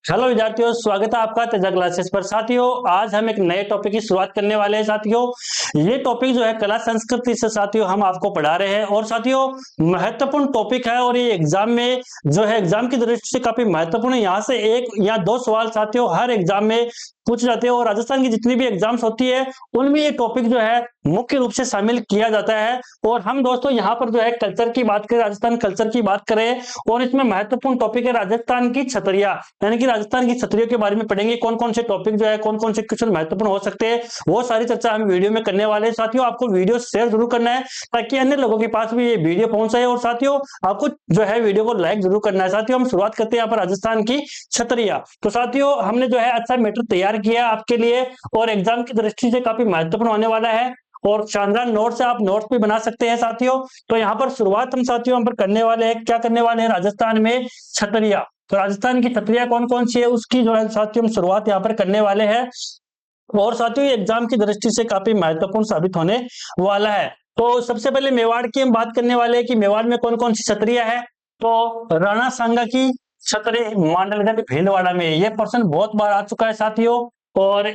Hello विद्यार्थियों, स्वागत है आपका तेजा क्लासेस पर। साथियों, आज हम एक नए टॉपिक की शुरुआत करने वाले हैं। साथियों, ये टॉपिक जो है कला संस्कृति से साथियों हम आपको पढ़ा रहे हैं और साथियों महत्वपूर्ण टॉपिक है और ये एग्जाम में जो है एग्जाम की दृष्टि से काफी महत्वपूर्ण है। यहाँ से एक या दो सवाल साथियों हर एग्जाम में पूछ जाते हैं और राजस्थान की जितनी भी एग्जाम्स होती है उनमें ये टॉपिक जो है मुख्य रूप से शामिल किया जाता है। और हम दोस्तों यहाँ पर जो है कल्चर की बात करें, राजस्थान कल्चर की बात करें और इसमें महत्वपूर्ण टॉपिक है राजस्थान की छतरिया, यानी कि राजस्थान की छतरियों के बारे में पढ़ेंगे। कौन कौन से टॉपिक जो है, कौन कौन से क्वेश्चन महत्वपूर्ण हो सकते हैं, वो सारी चर्चा हम वीडियो में करने वाले हैं। साथियों, आपको वीडियो शेयर जरूर करना है ताकि अन्य लोगों के पास भी ये वीडियो पहुंच जाए। और साथियों, आपको जो है वीडियो को लाइक जरूर करना है। साथियों, हम शुरुआत करते हैं यहाँ पर राजस्थान की छतरिया। तो साथियों, हमने जो है अच्छा मैटर तैयार किया आपके लिए और एग्जाम की दृष्टि से काफी महत्वपूर्ण होने वाला है और शानदार नोट्स आप नोट्स भी बना सकते हैं। साथियों, तो यहाँ पर शुरुआत हम साथियों हम पर करने वाले हैं, क्या करने वाले हैं, राजस्थान में छतरिया। तो राजस्थान की छतरिया कौन कौन सी है उसकी जो है साथियों हम शुरुआत यहाँ पर करने वाले हैं और साथियों ये एग्जाम की दृष्टि से काफी महत्वपूर्ण साबित होने वाला है। तो सबसे पहले मेवाड़ की हम बात करने वाले हैं कि मेवाड़ में कौन कौन सी छतरिया है। तो राणा सांगा की छतरी मांडलगढ़ भीलवाड़ा में, ये प्रश्न बहुत बार आ चुका है साथियों और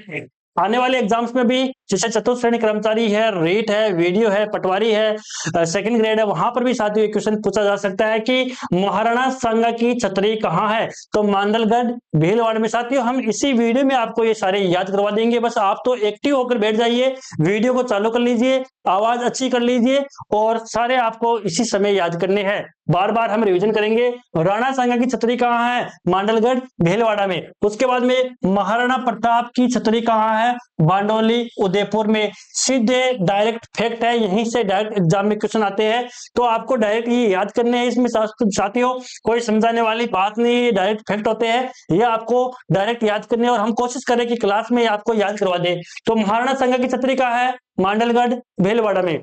आने वाले एग्जाम्स में भी जैसे चतुर्थ श्रेणी कर्मचारी है, रेट है, वीडियो है, पटवारी है, सेकंड ग्रेड है, वहां पर भी साथियों क्वेश्चन पूछा जा सकता है कि महाराणा सांगा की छतरी कहाँ है। तो मांडलगढ़ भीलवाड़ा में। साथियों, हम इसी वीडियो में आपको ये सारे याद करवा देंगे, बस आप तो एक्टिव होकर बैठ जाइए, वीडियो को चालू कर लीजिए, आवाज अच्छी कर लीजिए और सारे आपको इसी समय याद करने हैं। बार बार हम रिवीजन करेंगे। राणा सांगा की छतरी कहाँ है, मांडलगढ़ भीलवाड़ा में। उसके बाद में महाराणा प्रताप की छतरी कहाँ है, बांडोली उदयपुर में। सीधे डायरेक्ट फैक्ट है, यहीं से डायरेक्ट एग्जाम में क्वेश्चन आते हैं तो आपको डायरेक्ट ये याद करने हैं। इसमें साथियों कोई समझाने वाली बात नहीं है, डायरेक्ट फैक्ट होते हैं, ये आपको डायरेक्ट याद करने और हम कोशिश करें कि क्लास में आपको याद करवा दे। तो महाराणा सांगा की छतरी कहाँ है, मांडलगढ़ भीलवाड़ा में।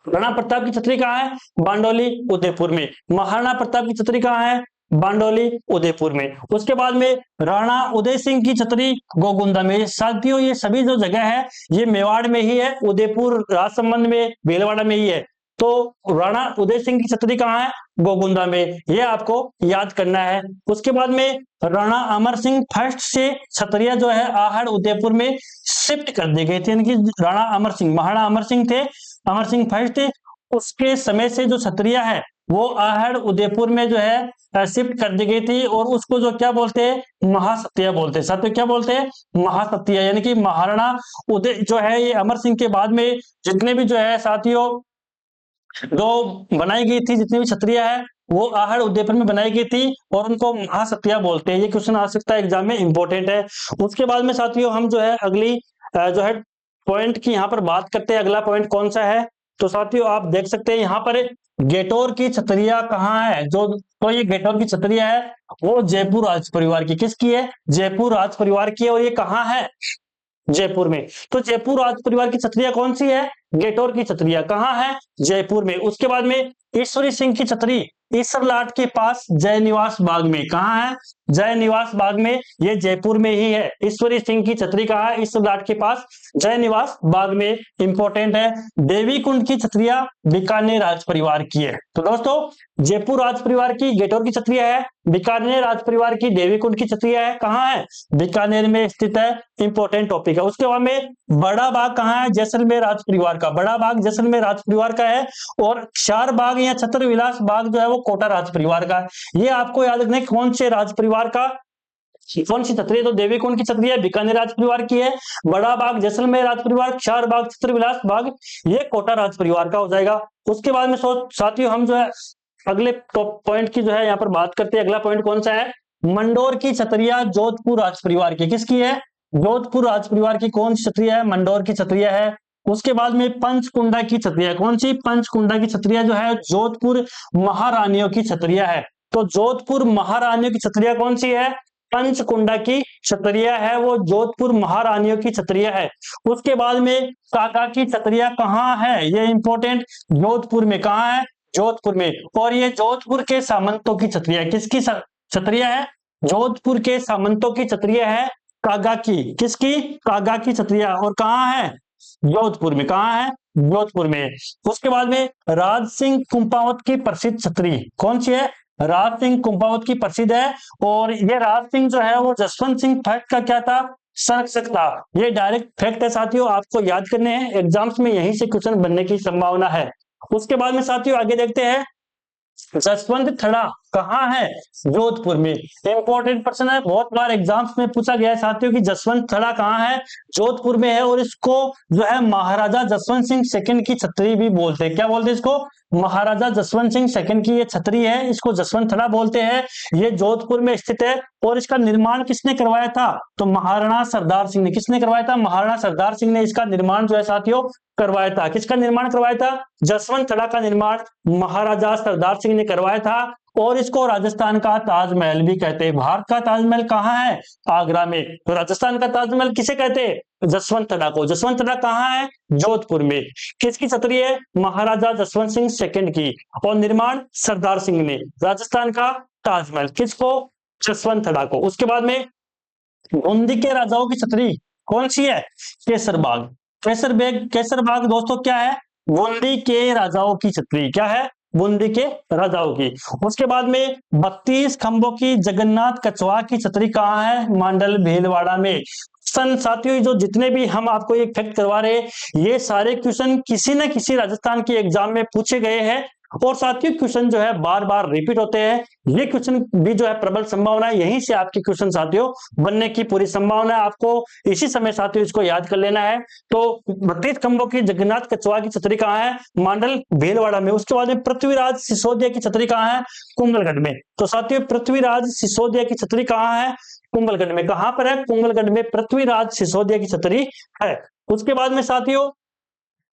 राणा प्रताप की छतरी कहाँ है, बांडोली उदयपुर में। महाराणा प्रताप की छतरी कहाँ है, बांडोली उदयपुर में। उसके बाद में राणा उदय सिंह की छतरी गोगुंदा में। साथियों, ये सभी जो जगह है ये मेवाड़ में ही है, उदयपुर राजसमंद में, भीलवाड़ा में ही है। तो राणा उदय सिंह की छतरी कहाँ है, गोगुंदा में, ये आपको याद करना है। उसके बाद में राणा अमर सिंह फर्स्ट से छतरिया जो है आहड़ उदयपुर में शिफ्ट कर दी गई थी, यानी कि राणा अमर सिंह, महाराणा अमर सिंह थे, अमर सिंह फर्स्ट, उसके समय से जो छतरिया है वो आहड़ उदयपुर में जो है शिफ्ट कर दी गई थी और उसको जो क्या बोलते हैं, महासतिया बोलते हैं। साथियों, क्या बोलते हैं, महासतिया, यानी कि महाराणा उदय जो है ये अमर सिंह के बाद में जितने भी जो है साथियों जो बनाई गई थी, जितनी भी छतरिया है वो आहड़ उदयपुर में बनाई गई थी और उनको महासतिया बोलते हैं। ये क्वेश्चन आ सकता है एग्जाम में, इंपॉर्टेंट है। उसके बाद में साथियों हम जो है अगली जो है पॉइंट की यहाँ पर बात करते हैं। अगला पॉइंट कौन सा है, तो साथियों आप देख सकते हैं यहाँ पर गेटोर की छतरिया कहाँ है। जो तो ये गेटोर की छतरिया है वो जयपुर राज परिवार की, किसकी है, जयपुर राज परिवार की है और ये कहाँ है, जयपुर में। तो जयपुर राज परिवार की छतरिया कौन सी है, गेटोर की छतरिया कहाँ है, जयपुर में। उसके बाद में ईश्वरी सिंह की छतरी ईसरलाट के पास जय निवास बाग में, कहाँ है, जय निवास बाग में, ये जयपुर में ही है। ईश्वरी सिंह की छतरी कहाँ है, ईसरलाट के पास जय निवास बाग में, इंपॉर्टेंट है। देवी कुंड की छतरिया बीकानेर राज परिवार की है। तो दोस्तों जयपुर राज परिवार की गेटोर की छतरिया है, बीकानेर राज परिवार की देवी कुंड की छतरिया है, कहाँ है, बीकानेर में स्थित है, इंपॉर्टेंट टॉपिक है। उसके बाद में बड़ा बाग कहाँ है, जैसलमेर राज परिवार का, बड़ा बाग जैसलमेर राज परिवार का है और चार बाग या छत्र विलास बाग जो है वो कोटा राज परिवार का है। ये आपको याद रखना है कौन से राज परिवार का, कौन सी छतरी है। तो देवी कुंड की छतरी है, बीकानेर राज परिवार की है, बड़ा बाग जैसलमेर राज परिवार, चार बाग छत्र विलास बाग ये कोटा राज परिवार का हो जाएगा। उसके बाद में साथियों हम जो है अगले टॉप पॉइंट की जो है यहाँ पर बात करते हैं। अगला पॉइंट कौन सा है, मंडोर की छतरिया जोधपुर राज परिवार की, किसकी है, जोधपुर राज परिवार की कौन सी छतरिया है, मंडोर की छतरिया है। उसके बाद में पंचकुंडा की छतरिया, कौन सी, पंचकुंडा की छतरिया जो है जोधपुर महारानियों की छतरिया है। तो जोधपुर महारानियों की छतरिया कौन सी है, पंचकुंडा की छतरिया है, वो जोधपुर महारानियों की छतरिया है। उसके बाद में काका की छतरिया कहाँ है, ये इंपॉर्टेंट, जोधपुर में, कहाँ है, जोधपुर में। और ये जोधपुर के सामंतों की छतरिया, किसकी छतरिया है, जोधपुर के सामंतों की छतरिया है, कागा की, किसकी, कागा की छतरिया, और कहाँ है, जोधपुर में, कहाँ है, जोधपुर में। उसके बाद में राज सिंह कुंपावत की प्रसिद्ध छतरी कौन सी है, राज सिंह कुंभावत की प्रसिद्ध है। और ये राज सिंह जो है वो जसवंत सिंह फैक्ट का क्या था, संरक्षक था। ये डायरेक्ट फैक्ट है साथियों, आपको याद करने हैं, एग्जाम्स में यहीं से क्वेश्चन बनने की संभावना है। उसके बाद में साथियों आगे देखते हैं, जसवंत थड़ा कहाँ है, जोधपुर में। इंपॉर्टेंट प्रश्न है, बहुत बार एग्जाम्स में पूछा गया है साथियों कि जसवंत थड़ा कहाँ है, जोधपुर में है। और इसको जो है महाराजा जसवंत सिंह सेकंड की छतरी भी बोलते हैं। क्या बोलते हैं इसको, महाराजा जसवंत सिंह सेकंड की ये छतरी है, इसको जसवंत थड़ा बोलते हैं। ये जोधपुर में स्थित है। और इसका निर्माण किसने करवाया था, तो महाराणा सरदार सिंह ने। किसने करवाया था, महाराणा सरदार सिंह ने इसका निर्माण जो है साथियों करवाया था। किसका निर्माण करवाया था, जसवंत थड़ा का निर्माण महाराजा सरदार सिंह ने करवाया था। और इसको राजस्थान का ताजमहल भी कहते हैं। भारत का ताजमहल कहाँ है, आगरा में। तो राजस्थान का ताजमहल किसे कहते हैं, जसवंत थड़ा को। जसवंत थड़ा कहाँ है, जोधपुर में। किसकी छतरी है, महाराजा जसवंत सिंह सेकंड की। और निर्माण सरदार सिंह ने। राजस्थान का ताजमहल किसको, जसवंत थड़ा को। उसके बाद में बूंदी के राजाओं की छतरी कौन सी है, केसरबाग। केसरबाग दोस्तों क्या है, बूंदी के राजाओं की छतरी। क्या है, बूंदी के राजाओं की। उसके बाद में 32 खंभों की जगन्नाथ कछवा की छतरी कहाँ है, मांडल भीलवाड़ा में। साथियों जो जितने भी हम आपको एक फैक्ट करवा रहे हैं, ये सारे क्वेश्चन किसी न किसी राजस्थान के एग्जाम में पूछे गए हैं। और साथियों क्वेश्चन जो है बार बार रिपीट होते हैं। ये क्वेश्चन भी जो है प्रबल संभावना है, यहीं से आपके क्वेश्चन साथियों बनने की पूरी संभावना है। आपको इसी समय साथियों इसको याद कर लेना है। तो 32 खंभों की जगन्नाथ कछवा की छतरी कहाँ है, मांडल भीलवाड़ा में। उसके बाद में पृथ्वीराज सिसोदिया की छतरी कहाँ है, कुंभलगढ़ में। तो साथियों पृथ्वीराज सिसोदिया की छतरी कहाँ है, कुंभलगढ़ में। कहां पर है, कुंभलगढ़ में पृथ्वीराज सिसोदिया की छतरी है। उसके बाद में साथियों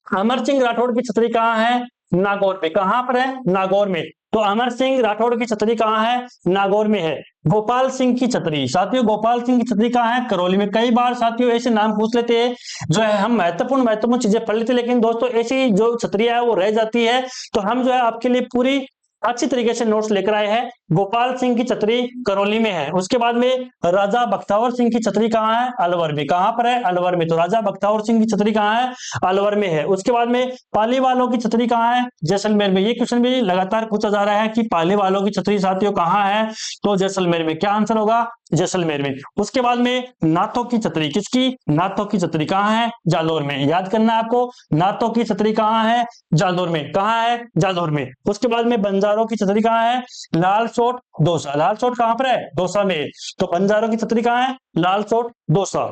अमर सिंह राठौड़ की छतरी कहाँ है, नागौर में। कहां पर है, नागौर में। तो अमर सिंह राठौड़ की छतरी कहाँ है, नागौर में है। गोपाल सिंह की छतरी, साथियों गोपाल सिंह की छतरी कहाँ है, करौली में। कई बार साथियों ऐसे नाम पूछ लेते हैं, जो है हम महत्वपूर्ण चीजें पढ़ लेते हैं, लेकिन दोस्तों ऐसी जो छतरियां है वो रह जाती है। तो हम जो है आपके लिए पूरी अच्छी तरीके से नोट्स लेकर आए हैं। गोपाल सिंह की छतरी करौली में है। उसके बाद में राजा बख्तावर सिंह की छतरी कहाँ है, अलवर में। कहां पर है, अलवर में। तो राजा बख्तावर सिंह की छतरी कहाँ है, अलवर में है। उसके बाद में पाली वालों की छतरी कहाँ है, जैसलमेर में। ये क्वेश्चन भी लगातार पूछा जा रहा है कि पाली वालों की छतरी साथियों कहाँ है, तो जैसलमेर में। क्या आंसर होगा, जैसलमेर में। उसके बाद में नाथों की छतरी, किसकी, नाथों की छतरी कहाँ है, जालौर में। याद करना है आपको, नाथों की छतरी कहाँ है, जालौर में। कहाँ है, जालौर में। उसके बाद में बंजारों की छतरी कहाँ है, लालसोट दौसा। लालसोट कहाँ पर है, दौसा में। तो बंजारों की छतरी कहाँ है, लालसोट दौसा।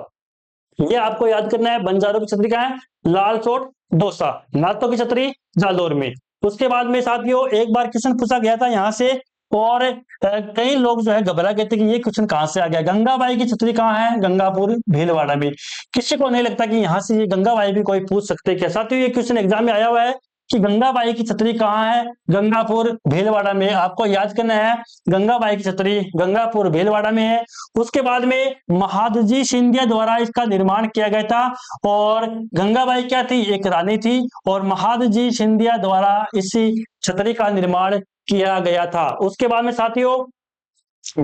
ये आपको याद करना है, बंजारों की छतरी कहाँ है, लालसोट दौसा। नाथों की छतरी जालौर में। उसके बाद में साथियों एक बार क्वेश्चन पूछा गया था यहाँ से, और कई लोग जो है घबरा गए थे कि ये क्वेश्चन कहां से आ गया। गंगाबाई की छतरी कहाँ है, गंगापुर भीलवाड़ा में। किसी को नहीं लगता कि यहाँ से ये गंगाबाई भी कोई पूछ सकते क्या। साथियों ये क्वेश्चन एग्जाम में आया हुआ है कि गंगाबाई की छतरी कहाँ है, गंगापुर भीलवाड़ा में। आपको याद करना है, गंगाबाई की छतरी गंगापुर भीलवाड़ा में है। उसके बाद में महादजी सिंधिया द्वारा इसका निर्माण किया गया था। और गंगाबाई क्या थी, एक रानी थी। और महादजी सिंधिया द्वारा इसी छतरी का निर्माण किया गया था। उसके बाद में साथियों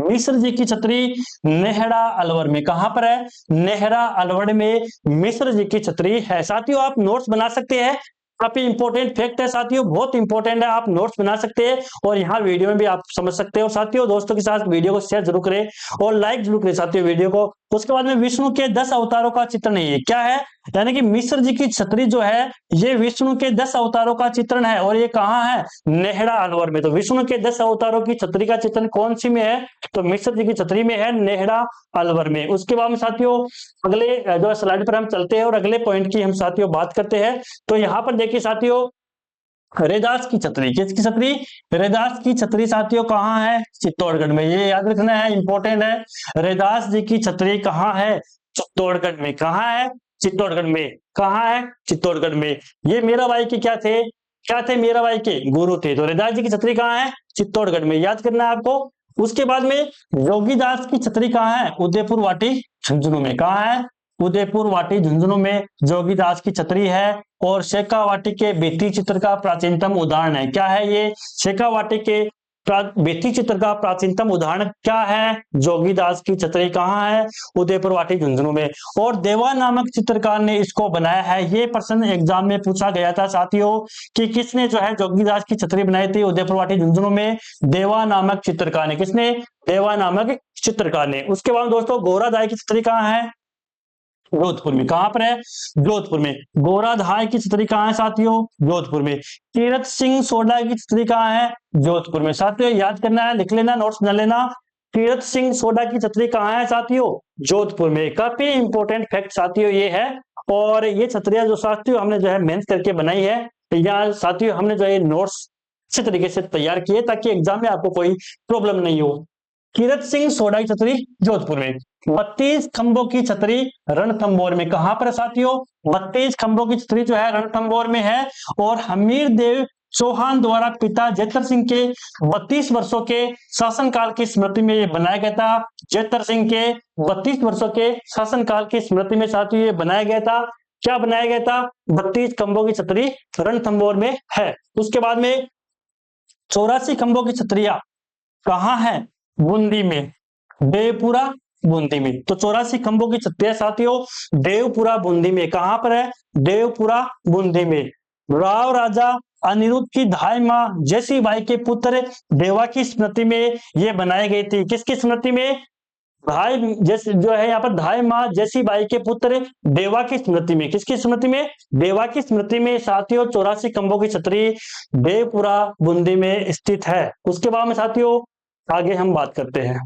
मिश्र जी की छतरी नेहड़ा अलवर में। कहां पर है, नेहड़ा अलवर में मिश्र जी की छतरी है। साथियों आप नोट्स बना सकते हैं, काफी इंपॉर्टेंट फैक्ट है साथियों, बहुत इंपॉर्टेंट है। आप नोट्स बना सकते हैं और यहाँ वीडियो में भी आप समझ सकते हैं। और साथियों दोस्तों के साथ वीडियो को शेयर जरूर करें और लाइक जरूर करें साथियों वीडियो को। उसके बाद में विष्णु के 10 अवतारों का चित्रण है। ये क्या है, यानी कि मिश्र जी की छतरी जो है ये विष्णु के 10 अवतारों का चित्रण है। और ये कहाँ है, नेहड़ा अलवर में। तो विष्णु के 10 अवतारों की छतरी का चित्रण कौन सी में है, तो मिश्र जी की छतरी में है, नेहड़ा अलवर में। उसके बाद में साथियों अगले जो स्लाइड पर हम चलते हैं और अगले पॉइंट की हम साथियों बात करते हैं। तो यहाँ पर देखिए साथियों रैदास की छतरी, किसकी छतरी, रैदास की छतरी साथियों कहाँ है, चित्तौड़गढ़ में। ये याद रखना है, इंपॉर्टेंट है। रैदास जी की छतरी कहाँ है, चित्तौड़गढ़ में। कहाँ है, चित्तौड़गढ़ में। कहाँ है, चित्तौड़गढ़ में। ये मीराबाई के क्या थे मीराबाई के गुरु थे। तो रैदास जी की छतरी कहाँ है, चित्तौड़गढ़ में। याद करना है आपको। उसके बाद में योगीदास की छतरी कहाँ है, उदयपुर वाटी झुंझुनू में। कहाँ है, उदयपुर वाटी झुंझुनू में जोगीदास की छतरी है। और शेखावाटी के भित्ति चित्र का प्राचीनतम उदाहरण है। क्या है ये, शेखावाटी के भित्ति चित्र का प्राचीनतम उदाहरण क्या है? जोगीदास की छतरी कहाँ है? उदयपुर वाटी झुंझुनू में। और देवा नामक चित्रकार ने इसको बनाया है। ये प्रश्न एग्जाम में पूछा गया था साथियों कि किसने जो है जोगीदास की छतरी बनाई थी उदयपुर वाटी झुंझुनू में? देवा नामक चित्रकार ने। किसने? देवा नामक चित्रकार ने। उसके बाद दोस्तों गोराधाय की छतरी कहाँ है? जोधपुर में। कहां पर है? जोधपुर में। गोराधाय की छतरी कहां है साथियों? जोधपुर में। तीरथ सिंह सोडा की छतरी कहां है? जोधपुर में। साथियों याद करना है, लिख लेना, नोट्स बना लेना। तीरथ सिंह सोडा की छतरी कहां है साथियों? जोधपुर में। काफी इंपॉर्टेंट फैक्ट साथियों ये है। और ये छतरियां जो साथियों हमने जो है मेहनत करके बनाई है, या साथियों हमने जो है नोट्स अच्छे तरीके से तैयार किए ताकि एग्जाम में आपको कोई प्रॉब्लम नहीं हो। कीरत सिंह सोडा की छतरी जोधपुर में। 32 खंभों की छतरी रणथंभौर में। कहां पर साथियों? 32 खंभों की छतरी जो है रणथंभौर में है। और हमीर देव चौहान द्वारा पिता जेतर सिंह के 32 वर्षों के शासनकाल की स्मृति में ये बनाया गया था। जेतर सिंह के 32 वर्षों के शासनकाल की स्मृति में साथियों ये बनाया गया था। क्या बनाया गया था? 32 खंभों की छतरी रणथंभौर में है। उसके बाद में 84 खंभों की छतरियां कहां है? बूंदी में। देवपुरा बूंदी में। तो 84 खंभों की छतरियां साथियों देवपुरा बूंदी में। कहां पर है? देवपुरा बूंदी में। राव राजा अनिरुद्ध की धाई मां जैसी बाई के पुत्र देवा की स्मृति में ये बनाई गई थी। किसकी स्मृति में? भाई जैसे जो है यहाँ पर धाई मां जैसी बाई के पुत्र देवा की स्मृति में। किसकी स्मृति में? देवा की स्मृति में साथियों 84 खंभों की छतरी देवपुरा बूंदी में स्थित है। उसके बाद में साथियों आगे हम बात करते हैं।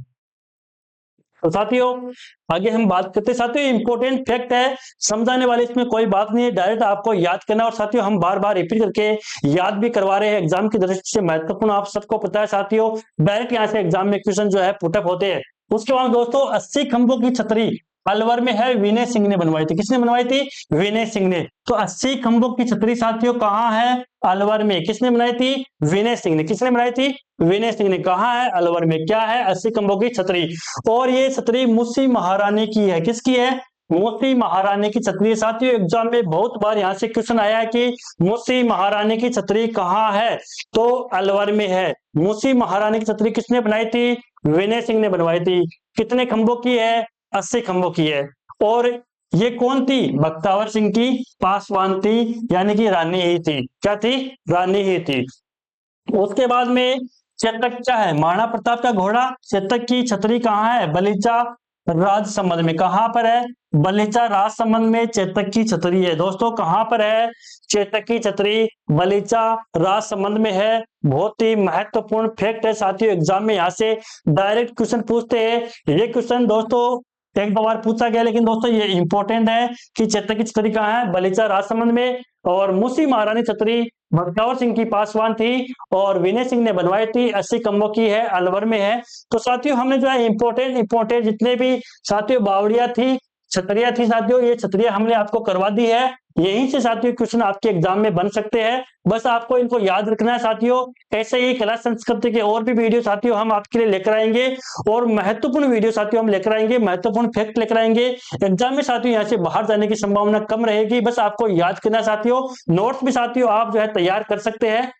तो साथियों आगे हम बात करते हैं। साथियों इंपॉर्टेंट फैक्ट है, समझाने वाले इसमें कोई बात नहीं है, डायरेक्ट आपको याद करना। और साथियों हम बार बार रिपीट करके याद भी करवा रहे हैं, एग्जाम की दृष्टि से महत्वपूर्ण आप सबको पता है साथियों। डायरेक्ट यहाँ से एग्जाम में क्वेश्चन जो है पुटअप होते हैं। उसके बाद दोस्तों 80 खंभों की छतरी अलवर में है, विनय सिंह ने बनवाई थी। किसने बनवाई थी? विनय सिंह ने। तो 80 खंभों की छतरी साथियों कहां है? अलवर में। किसने बनाई थी? विनय सिंह ने। किसने बनाई थी? विनय सिंह ने। कहां है? अलवर में। क्या है? 80 खंभों की छतरी। और ये छतरी मुंशी महारानी की है। किसकी है? मुंशी महारानी की छतरी। साथियों एग्जाम में बहुत बार यहाँ से क्वेश्चन आया है कि मुंशी महारानी की छतरी कहाँ है? तो अलवर में है। मुंशी महारानी की छतरी किसने बनाई थी? विनय सिंह ने बनवाई थी। कितने खंभों की है? 80 खंभों की है। और ये कौन थी? बख्तावर सिंह की पासवान थी, यानी कि रानी ही थी। क्या थी? रानी ही थी। उसके बाद में चेतक क्या है? महाराणा प्रताप का घोड़ा। चेतक की छतरी कहाँ है? बलीचा राजसमंद में। कहां पर है? बलीचा राजसमंद में चेतक की छतरी है। दोस्तों कहां पर है? चेतक की छतरी बलीचा राजसमंद में है। बहुत ही महत्वपूर्ण फैक्ट है साथियों, एग्जाम में यहाँ से डायरेक्ट क्वेश्चन पूछते हैं। ये क्वेश्चन दोस्तों एक दो बार पूछा गया, लेकिन दोस्तों ये इंपॉर्टेंट है कि चेतक की छतरी कहाँ है? बलीचा राजसमंद में। और मुंशी महारानी छतरी बख्तावर सिंह की पासवान थी और विनय सिंह ने बनवाई थी। 80 खंभों की है, अलवर में है। तो साथियों हमने जो है इंपॉर्टेंट जितने भी साथियों बावड़िया थी, छतरिया थी साथियों, ये छतरिया हमने आपको करवा दी है। यहीं से साथियों क्वेश्चन आपके एग्जाम में बन सकते हैं, बस आपको इनको याद रखना है साथियों। ऐसे ही कला संस्कृति के और भी वीडियो साथियों हम आपके लिए लेकर आएंगे, और महत्वपूर्ण वीडियो साथियों हम लेकर आएंगे, महत्वपूर्ण फैक्ट लेकर आएंगे। एग्जाम में साथियों यहाँ से बाहर जाने की संभावना कम रहेगी, बस आपको याद करना है साथियों। नोट्स भी साथियों आप जो है तैयार कर सकते हैं।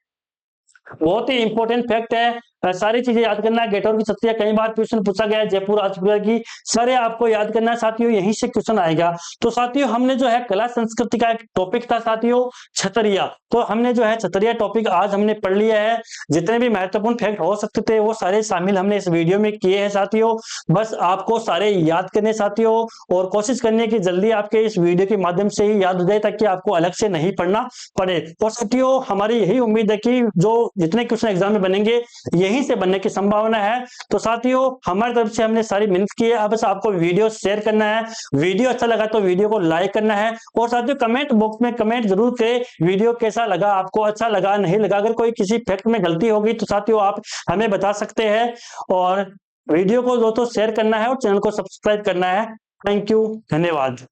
बहुत ही इंपॉर्टेंट फैक्ट है, सारी चीजें याद करना है। गेटोर की छतरियां कई बार क्वेश्चन पूछा गया है, जयपुर राजपुर की, सारे आपको याद करना है साथियों, यहीं से क्वेश्चन आएगा। तो साथियों हमने जो है कला संस्कृति का एक टॉपिक था साथियों छतरिया, तो हमने जो है छतरिया टॉपिक आज हमने पढ़ लिया है। जितने भी महत्वपूर्ण फैक्ट हो सकते थे वो सारे शामिल हमने इस वीडियो में किए हैं साथियों। बस आपको सारे याद करने साथियों, और कोशिश करनी है कि जल्दी आपके इस वीडियो के माध्यम से ही याद हो जाए, ताकि आपको अलग से नहीं पढ़ना पड़े। और साथियों हमारी यही उम्मीद है कि जो जितने क्वेश्चन एग्जाम में बनेंगे यहीं से बनने की संभावना है। तो साथियों हमारी तरफ से हमने सारी मेहनत की है, अब बस आपको वीडियो शेयर करना है। वीडियो अच्छा लगा तो वीडियो को लाइक करना है, और साथियों कमेंट बॉक्स में कमेंट जरूर करें वीडियो कैसा लगा, आपको अच्छा लगा नहीं लगा। अगर कोई किसी फैक्ट में गलती होगी तो साथियों आप हमें बता सकते हैं। और वीडियो को दोस्तों शेयर करना है और चैनल को सब्सक्राइब करना है। थैंक यू, धन्यवाद।